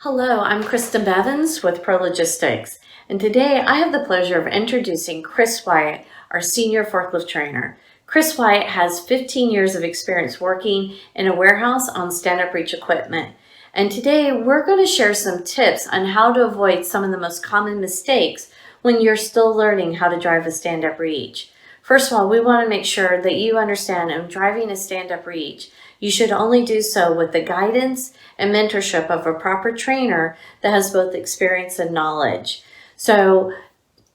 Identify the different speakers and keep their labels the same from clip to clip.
Speaker 1: Hello, I'm Krista Bevins with ProLogistics, and today I have the pleasure of introducing Chris Wyatt, our senior forklift trainer. Chris Wyatt has 15 years of experience working in a warehouse on stand-up reach equipment. And today we're going to share some tips on how to avoid some of the most common mistakes when you're still learning how to drive a stand-up reach. First of all, we want to make sure that you understand in driving a stand-up reach, you should only do so with the guidance and mentorship of a proper trainer that has both experience and knowledge. So,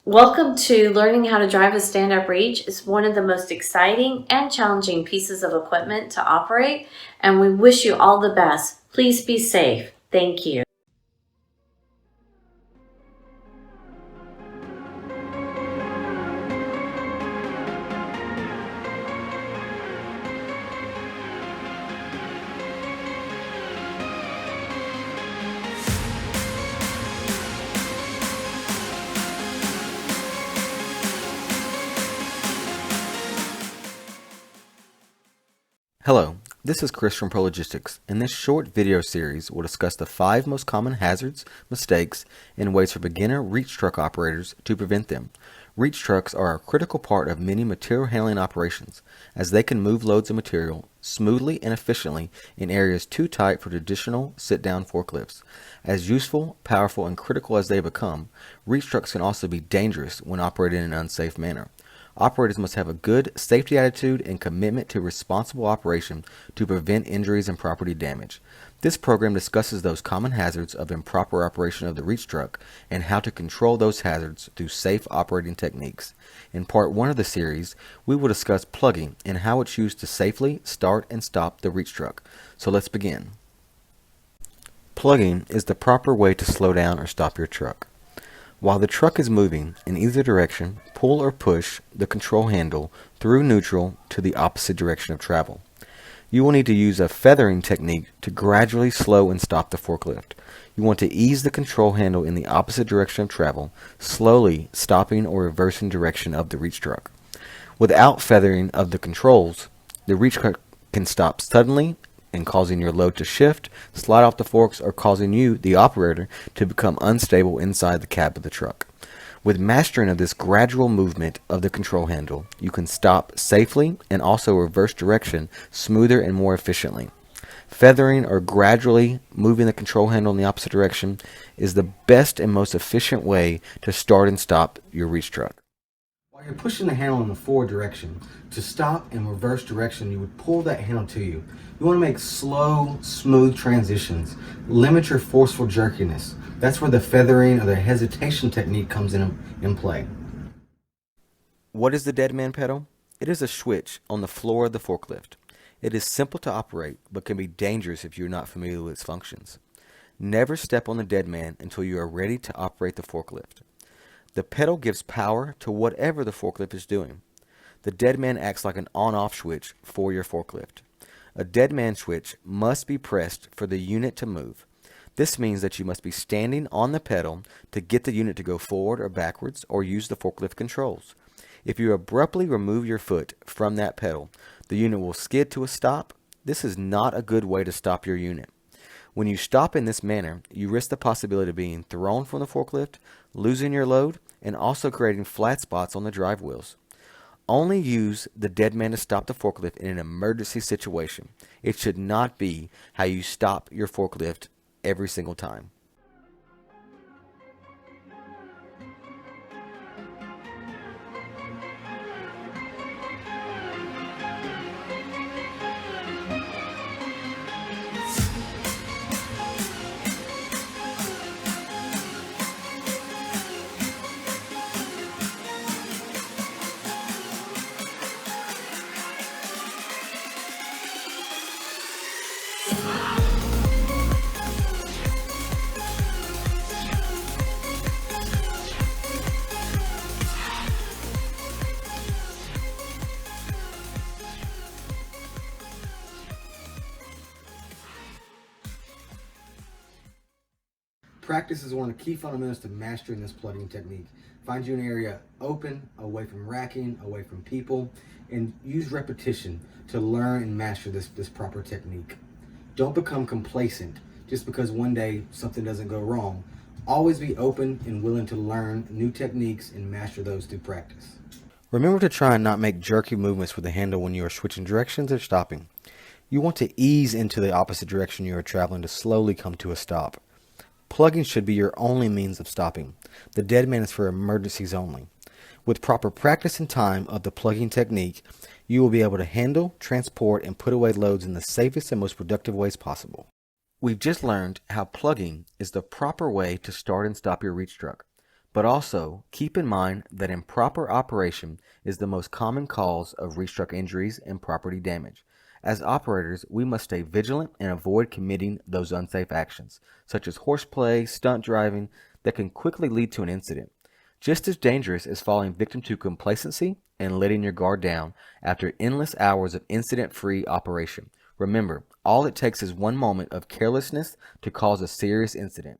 Speaker 1: welcome to learning how to drive a stand-up reach. It's one of the most exciting and challenging pieces of equipment to operate, and we wish you all the best. Please be safe. Thank you.
Speaker 2: Hello, this is Chris from ProLogistics. In this short video series, we'll discuss the 5 most common hazards, mistakes, and ways for beginner reach truck operators to prevent them. Reach trucks are a critical part of many material handling operations, as they can move loads of material smoothly and efficiently in areas too tight for traditional sit-down forklifts. As useful, powerful, and critical as they become, reach trucks can also be dangerous when operated in an unsafe manner. Operators must have a good safety attitude and commitment to responsible operation to prevent injuries and property damage. This program discusses those common hazards of improper operation of the reach truck and how to control those hazards through safe operating techniques. In part 1 of the series, we will discuss plugging and how it's used to safely start and stop the reach truck. So let's begin. Plugging is the proper way to slow down or stop your truck. While the truck is moving in either direction, pull or push the control handle through neutral to the opposite direction of travel. You will need to use a feathering technique to gradually slow and stop the forklift. You want to ease the control handle in the opposite direction of travel, slowly stopping or reversing direction of the reach truck. Without feathering of the controls, the reach truck can stop suddenly and causing your load to shift, slide off the forks, or causing you, the operator, to become unstable inside the cab of the truck. With mastering of this gradual movement of the control handle, you can stop safely and also reverse direction smoother and more efficiently. Feathering or gradually moving the control handle in the opposite direction is the best and most efficient way to start and stop your reach truck. While you're pushing the handle in the forward direction, to stop and reverse direction, you would pull that handle to you. You want to make slow, smooth transitions. Limit your forceful jerkiness. That's where the feathering or the hesitation technique comes in play. What is the dead man pedal? It is a switch on the floor of the forklift. It is simple to operate, but can be dangerous if you're not familiar with its functions. Never step on the dead man until you are ready to operate the forklift. The pedal gives power to whatever the forklift is doing. The dead man acts like an on-off switch for your forklift. A dead man switch must be pressed for the unit to move. This means that you must be standing on the pedal to get the unit to go forward or backwards or use the forklift controls. If you abruptly remove your foot from that pedal, the unit will skid to a stop. This is not a good way to stop your unit. When you stop in this manner, you risk the possibility of being thrown from the forklift, losing your load, and also creating flat spots on the drive wheels. Only use the dead man to stop the forklift in an emergency situation. It should not be how you stop your forklift every single time. Practice is one of the key fundamentals to mastering this plugging technique. Find you an area open, away from racking, away from people, and use repetition to learn and master this proper technique. Don't become complacent.
Speaker 3: just because one day something doesn't go wrong. Always be open and willing to learn new techniques and master those through practice.
Speaker 2: Remember to try and not make jerky movements with the handle when you are switching directions or stopping. You want to ease into the opposite direction you are traveling to slowly come to a stop. Plugging should be your only means of stopping. The dead man is for emergencies only. With proper practice and time of the plugging technique, you will be able to handle, transport, and put away loads in the safest and most productive ways possible. We've just learned how plugging is the proper way to start and stop your reach truck. But also, keep in mind that improper operation is the most common cause of reach truck injuries and property damage. As operators, we must stay vigilant and avoid committing those unsafe actions, such as horseplay, stunt driving, that can quickly lead to an incident. Just as dangerous as falling victim to complacency and letting your guard down after endless hours of incident-free operation. Remember, all it takes is one moment of carelessness to cause a serious incident.